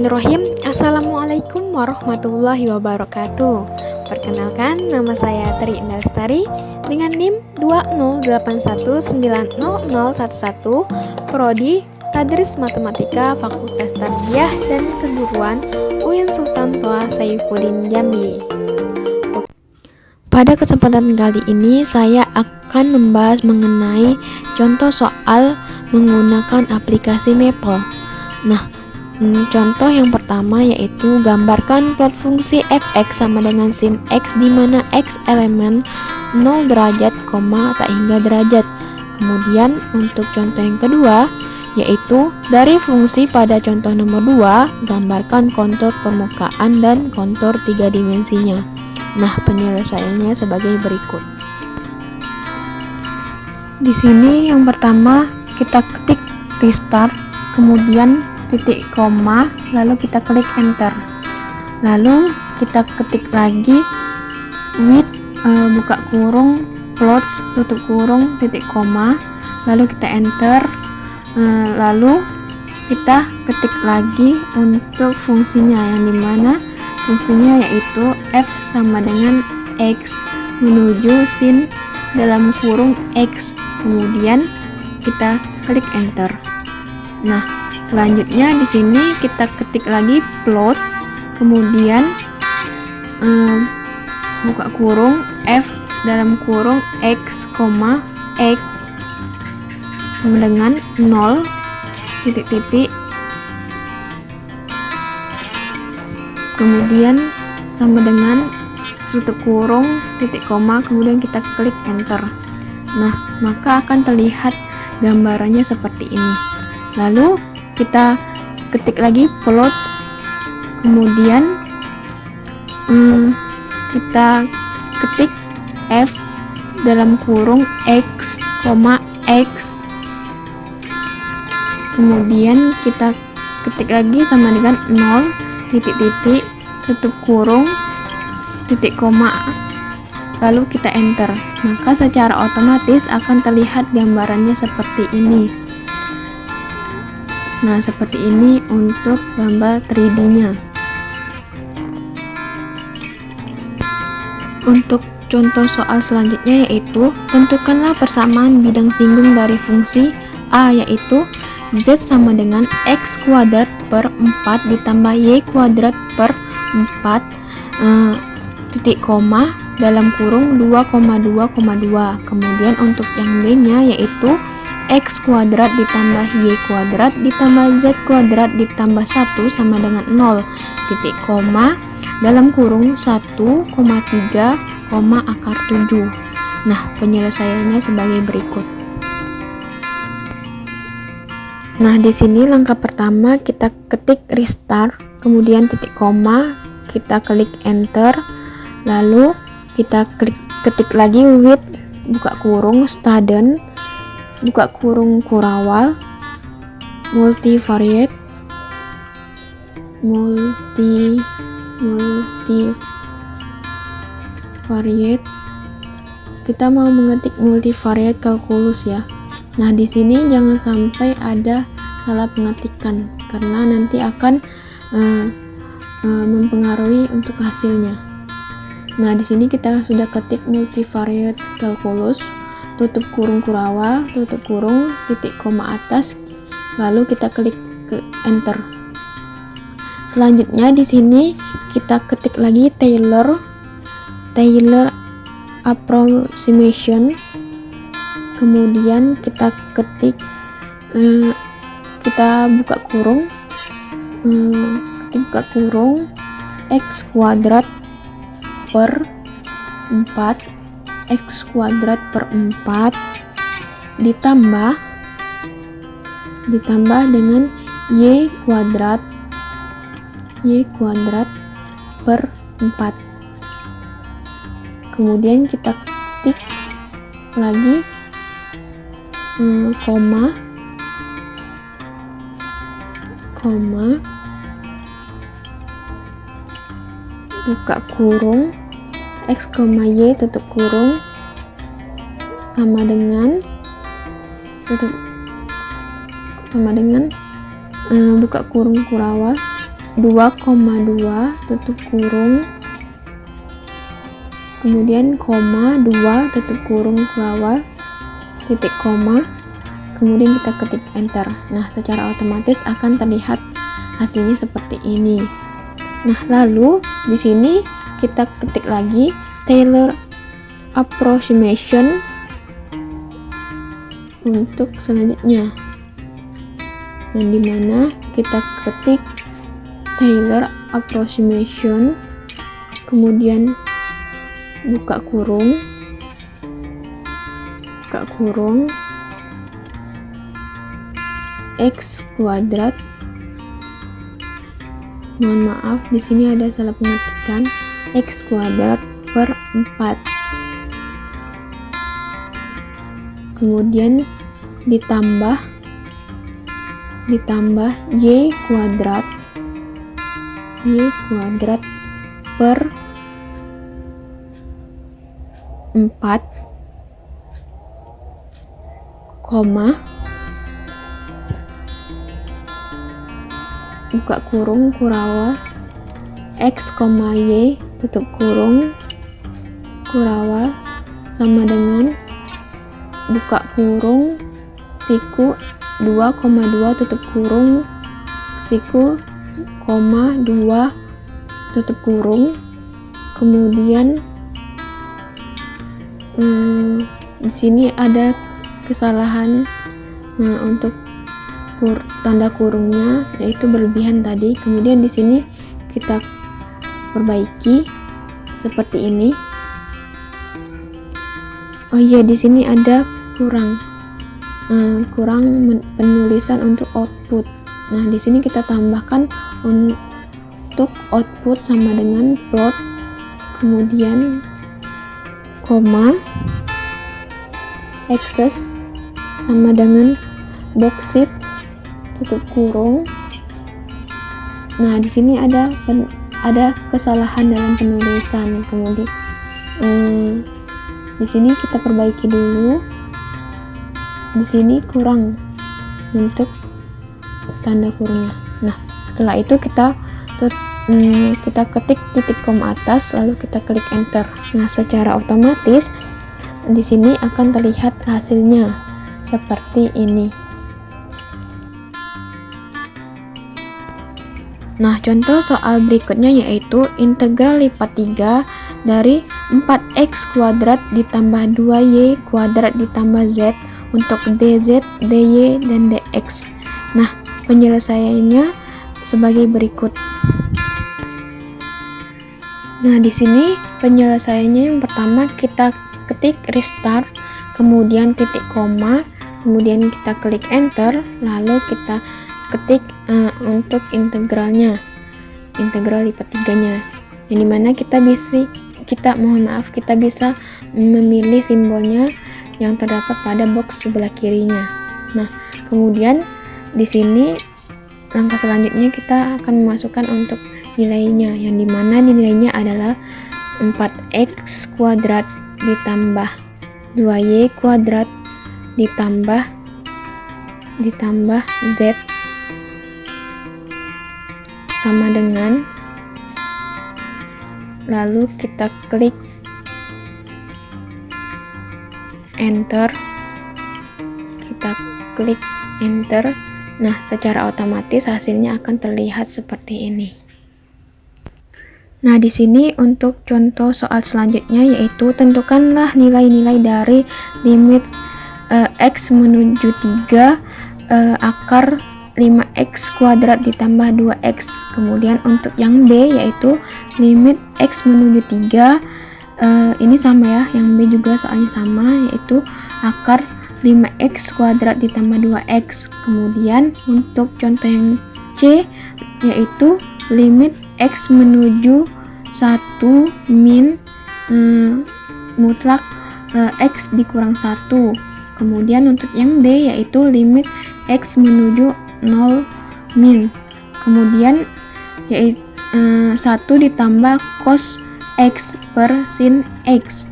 Bismillahirrahmanirrahim. Assalamualaikum warahmatullahi wabarakatuh. Perkenalkan, nama saya Tri Indah Lestari dengan NIM 208190011, Prodi Tadris Matematika Fakultas Tarbiyah dan Keguruan UIN Sultan Toha Saifuddin Jambi. Pada kesempatan kali ini saya akan membahas mengenai contoh soal menggunakan aplikasi Maple. Nah, contoh yang pertama yaitu gambarkan plot fungsi fx sama dengan sin x di mana x elemen 0 derajat, tak hingga derajat. Kemudian untuk contoh yang kedua yaitu dari fungsi pada contoh nomor 2, gambarkan kontur permukaan dan kontur 3 dimensinya. Nah, penyelesaiannya sebagai berikut. Di sini yang pertama kita ketik restart, kemudian titik koma, lalu kita klik enter, lalu kita ketik lagi with buka kurung plots tutup kurung titik koma, lalu kita enter, lalu kita ketik lagi untuk fungsinya yang dimana fungsinya yaitu f sama dengan x menuju sin dalam kurung x, kemudian kita klik enter. Nah, selanjutnya di sini kita ketik lagi plot, kemudian buka kurung f dalam kurung x, x sama dengan 0 titik-titik, kemudian sama dengan tutup kurung titik koma, kemudian kita klik enter. Nah, maka akan terlihat gambarannya seperti ini. Lalu kita ketik lagi plot, kemudian kita ketik f dalam kurung x, x, kemudian kita ketik lagi sama dengan 0 titik-titik tutup kurung titik koma, lalu kita enter. Maka secara otomatis akan terlihat gambarannya seperti ini. Nah, seperti ini untuk gambar 3D-nya. Untuk contoh soal selanjutnya yaitu tentukanlah persamaan bidang singgung dari fungsi a, yaitu z sama dengan x kuadrat per 4 ditambah y kuadrat per 4 titik koma dalam kurung 2,2,2. Kemudian untuk yang b-nya yaitu x kuadrat ditambah y kuadrat ditambah z kuadrat ditambah 1 sama dengan 0 titik koma dalam kurung 1,3, akar 7. Nah, penyelesaiannya sebagai berikut. Nah, di sini langkah pertama kita ketik restart, kemudian titik koma, kita klik enter, lalu kita ketik lagi with buka kurung student buka kurung kurawal multivariate kita mau mengetik multivariate kalkulus ya. Nah, di sini jangan sampai ada salah pengetikan karena nanti akan mempengaruhi untuk hasilnya. Nah, di sini kita sudah ketik multivariate kalkulus, tutup kurung kurawal, tutup kurung, titik koma atas, lalu kita klik ke enter. Selanjutnya di sini kita ketik lagi Taylor approximation, kemudian kita ketik kita buka kurung x kuadrat per 4 x kuadrat per 4 ditambah dengan y kuadrat per 4. Kemudian kita ketik lagi koma buka kurung x, y tutup kurung sama dengan buka kurung kurawal 2,2 tutup kurung, kemudian koma 2 tutup kurung kurawal titik koma, kemudian kita ketik enter. Nah, secara otomatis akan terlihat hasilnya seperti ini. Nah, lalu di sini kita ketik lagi Taylor approximation untuk selanjutnya, yang dimana kita ketik Taylor approximation, kemudian buka kurung, X kuadrat, mohon maaf di sini ada salah pengetikan, X kuadrat per 4, kemudian ditambah Y kuadrat per 4, koma, buka kurung kurawal X, Y tutup kurung kurawal sama dengan buka kurung siku 2,2 tutup kurung siku, koma 2 tutup kurung, kemudian di sini ada kesalahan untuk tanda kurungnya, yaitu berlebihan tadi. Kemudian di sini kita perbaiki seperti ini. Oh iya, di sini ada kurang penulisan untuk output. Nah, di sini kita tambahkan untuk output sama dengan plot, kemudian koma, access sama dengan boxit tutup kurung. Nah, di sini ada kesalahan dalam penulisan. Kemudian di sini kita perbaiki dulu. Di sini kurang untuk tanda kurungnya. Nah, setelah itu kita ketik titik koma atas, lalu kita klik enter. Nah, secara otomatis di sini akan terlihat hasilnya seperti ini. Nah, contoh soal berikutnya yaitu integral lipat 3 dari 4x kuadrat ditambah 2y kuadrat ditambah z untuk dz, dy, dan dx. Nah, penyelesaiannya sebagai berikut. Nah, di sini penyelesaiannya yang pertama kita ketik restart, kemudian titik koma, kemudian kita klik enter, lalu kita ketik untuk integralnya, integral lipat 3-nya, yang dimana kita bisa memilih simbolnya yang terdapat pada box sebelah kirinya. Nah, kemudian di sini langkah selanjutnya kita akan memasukkan untuk nilainya, yang dimana nilainya adalah 4x kuadrat ditambah 2y kuadrat ditambah z sama dengan, lalu kita klik enter, nah secara otomatis hasilnya akan terlihat seperti ini. Nah, di sini untuk contoh soal selanjutnya yaitu tentukanlah nilai-nilai dari limit x menuju 3 akar 5x kuadrat ditambah 2x. Kemudian untuk yang B yaitu limit x menuju 3, ini sama ya, yang B juga soalnya sama, yaitu akar 5x kuadrat ditambah 2x. Kemudian untuk contoh yang C yaitu limit x menuju 1 min mutlak x dikurang 1. Kemudian untuk yang D yaitu limit x menuju 0 min, kemudian yaitu 1 ditambah cos x per sin x.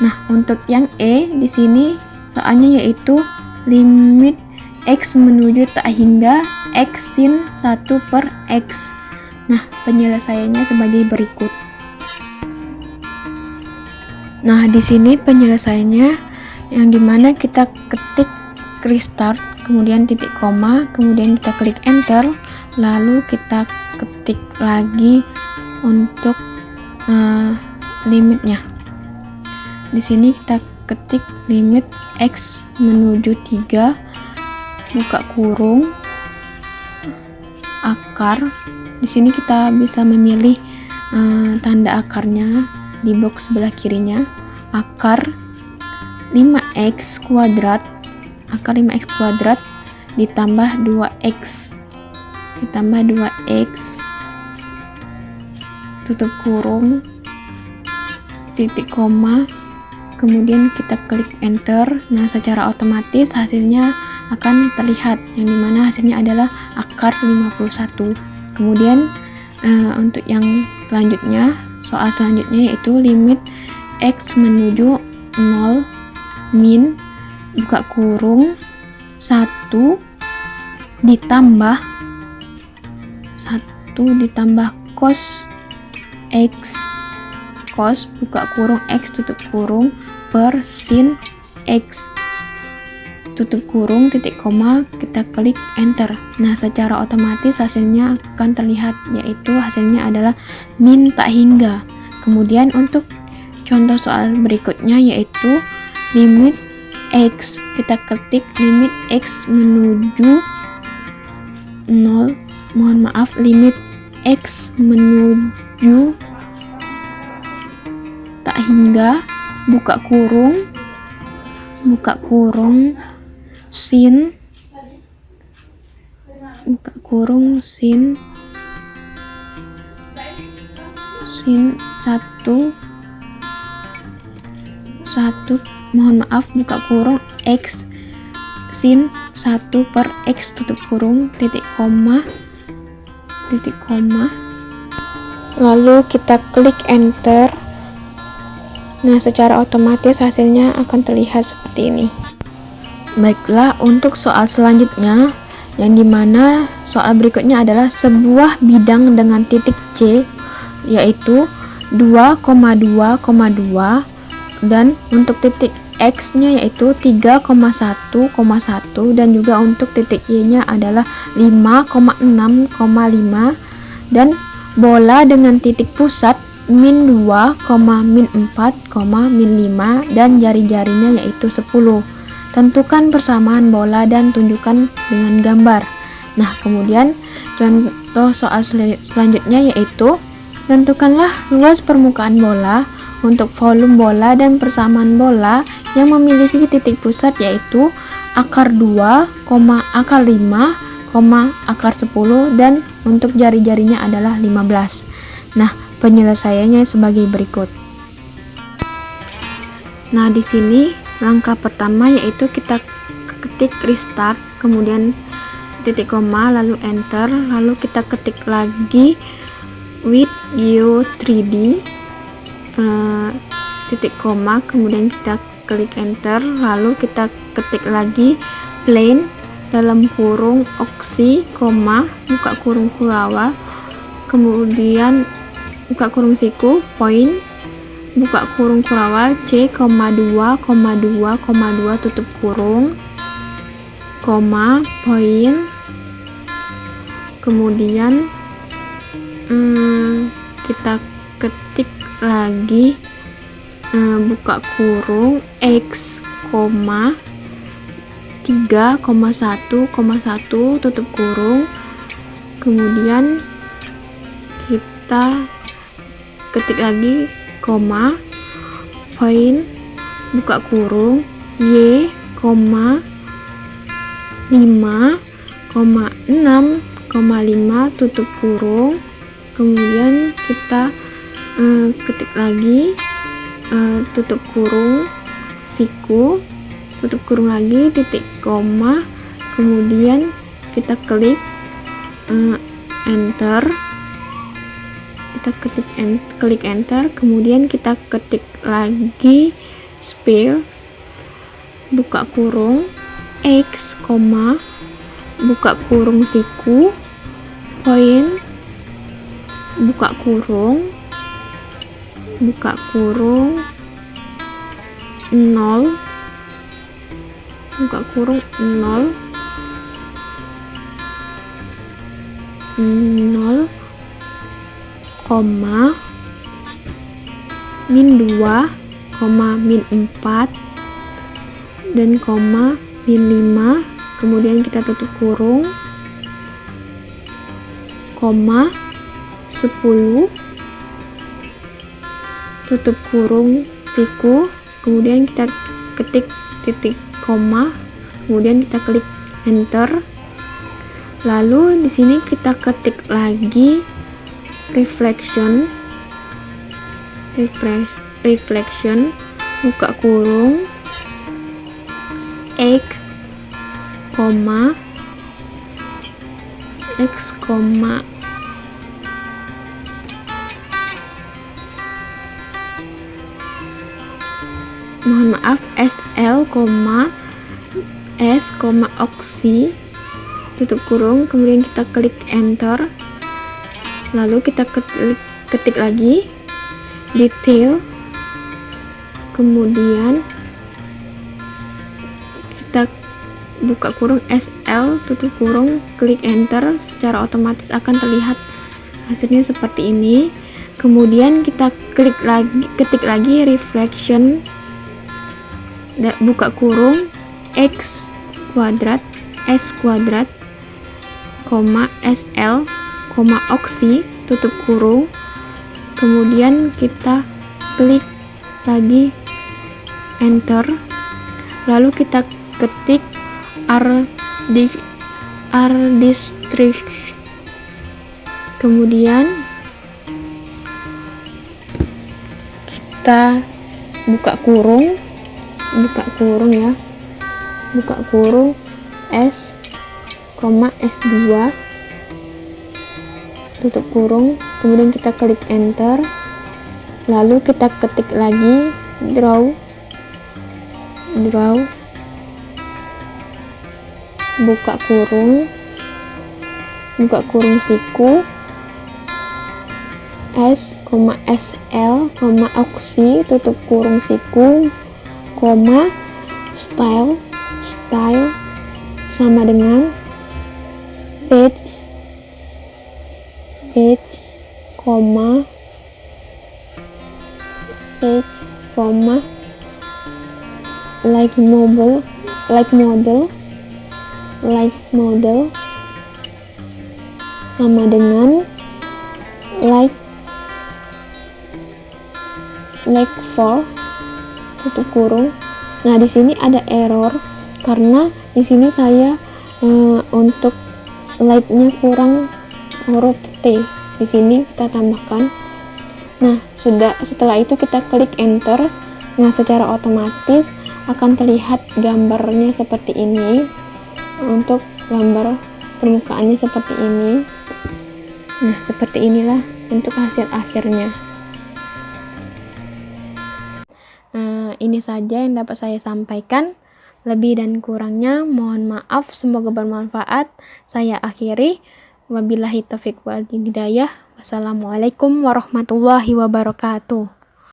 Nah, untuk yang E di sini soalnya yaitu limit x menuju tak hingga x sin 1 per x. Nah, penyelesaiannya sebagai berikut. Nah, di sini penyelesaiannya yang dimana kita ketik restart, kemudian titik koma, kemudian kita klik enter, lalu kita ketik lagi untuk limitnya. Di sini kita ketik limit x menuju 3 buka kurung akar. Di sini kita bisa memilih tanda akarnya di box sebelah kirinya. Akar 5x kuadrat, akar 5x kuadrat ditambah 2x tutup kurung titik koma, kemudian kita klik enter. Nah, secara otomatis hasilnya akan terlihat, yang dimana hasilnya adalah akar 51. Kemudian untuk yang selanjutnya, soal selanjutnya yaitu limit x menuju 0 min buka kurung 1 ditambah cos x, cos buka kurung x tutup kurung per sin x tutup kurung titik koma, kita klik enter. Nah, secara otomatis hasilnya akan terlihat, yaitu hasilnya adalah min tak hingga. Kemudian untuk contoh soal berikutnya yaitu limit x, kita ketik limit x menuju 0, limit x menuju tak hingga buka kurung sin 1 buka kurung x sin 1 per x tutup kurung titik koma, lalu kita klik enter. Nah, secara otomatis hasilnya akan terlihat seperti ini. Baiklah, untuk soal selanjutnya, yang dimana soal berikutnya adalah sebuah bidang dengan titik C, yaitu 2,2,2, dan untuk titik X nya yaitu 3,1,1, dan juga untuk titik Y nya adalah 5,6,5, dan bola dengan titik pusat min 2, min 4, min 5, dan jari-jarinya yaitu 10. Tentukan persamaan bola dan tunjukkan dengan gambar. Nah, kemudian contoh soal selanjutnya yaitu tentukanlah luas permukaan bola untuk volume bola dan persamaan bola yang memiliki titik pusat yaitu akar 2, akar 5, akar 10, dan untuk jari-jarinya adalah 15. Nah, penyelesaiannya sebagai berikut. Nah, di sini langkah pertama yaitu kita ketik restart, kemudian titik koma, lalu enter, lalu kita ketik lagi with Geo 3D titik koma, kemudian kita klik enter, lalu kita ketik lagi plane dalam kurung oksi, buka kurung kulawa, kemudian buka kurung siku, point, buka kurung kulawa C, 2,2,2 tutup kurung, point, kemudian kita ketik lagi buka kurung X, 3,1,1 tutup kurung, kemudian kita ketik lagi point, buka kurung Y, 5,6,5 tutup kurung, kemudian kita ketik lagi tutup kurung siku, tutup kurung lagi titik koma, kemudian kita klik enter, kita klik enter, kemudian kita ketik lagi sphere, buka kurung X, buka kurung siku, point, buka kurung 0, buka kurung 0, 0, koma, min 2, koma, min 4, dan koma, min 5, kemudian kita tutup kurung, koma, 10, tutup kurung siku, kemudian kita ketik titik koma, kemudian kita klik enter. Lalu di sini kita ketik lagi reflection, buka kurung x, mohon maaf, SL, S, oksi, tutup kurung, kemudian kita klik enter. Lalu kita ketik lagi detail, kemudian kita buka kurung SL, tutup kurung, klik enter. Secara otomatis akan terlihat hasilnya seperti ini. Kemudian kita ketik lagi reflection, buka kurung x kuadrat, s kuadrat, koma, sl, koma, oksi, tutup kurung, kemudian kita klik lagi enter. Lalu kita ketik district, kemudian kita buka kurung ya, buka kurung s, s2, tutup kurung, kemudian kita klik enter. Lalu kita ketik lagi draw, buka kurung siku, s, sl, oksi, tutup kurung siku, koma, style sama dengan page, koma, like model sama dengan like for, tutup kurung. Nah, di sini ada error karena di sini saya untuk like-nya kurang huruf T. Di sini kita tambahkan. Nah, setelah itu kita klik enter. Nah, secara otomatis akan terlihat gambarnya seperti ini. Untuk gambar permukaannya seperti ini. Nah, seperti inilah untuk hasil akhirnya. Ini saja yang dapat saya sampaikan. Lebih dan kurangnya mohon maaf, semoga bermanfaat. Saya akhiri. Wabillahi taufiq wal hidayah. Wassalamualaikum warahmatullahi wabarakatuh.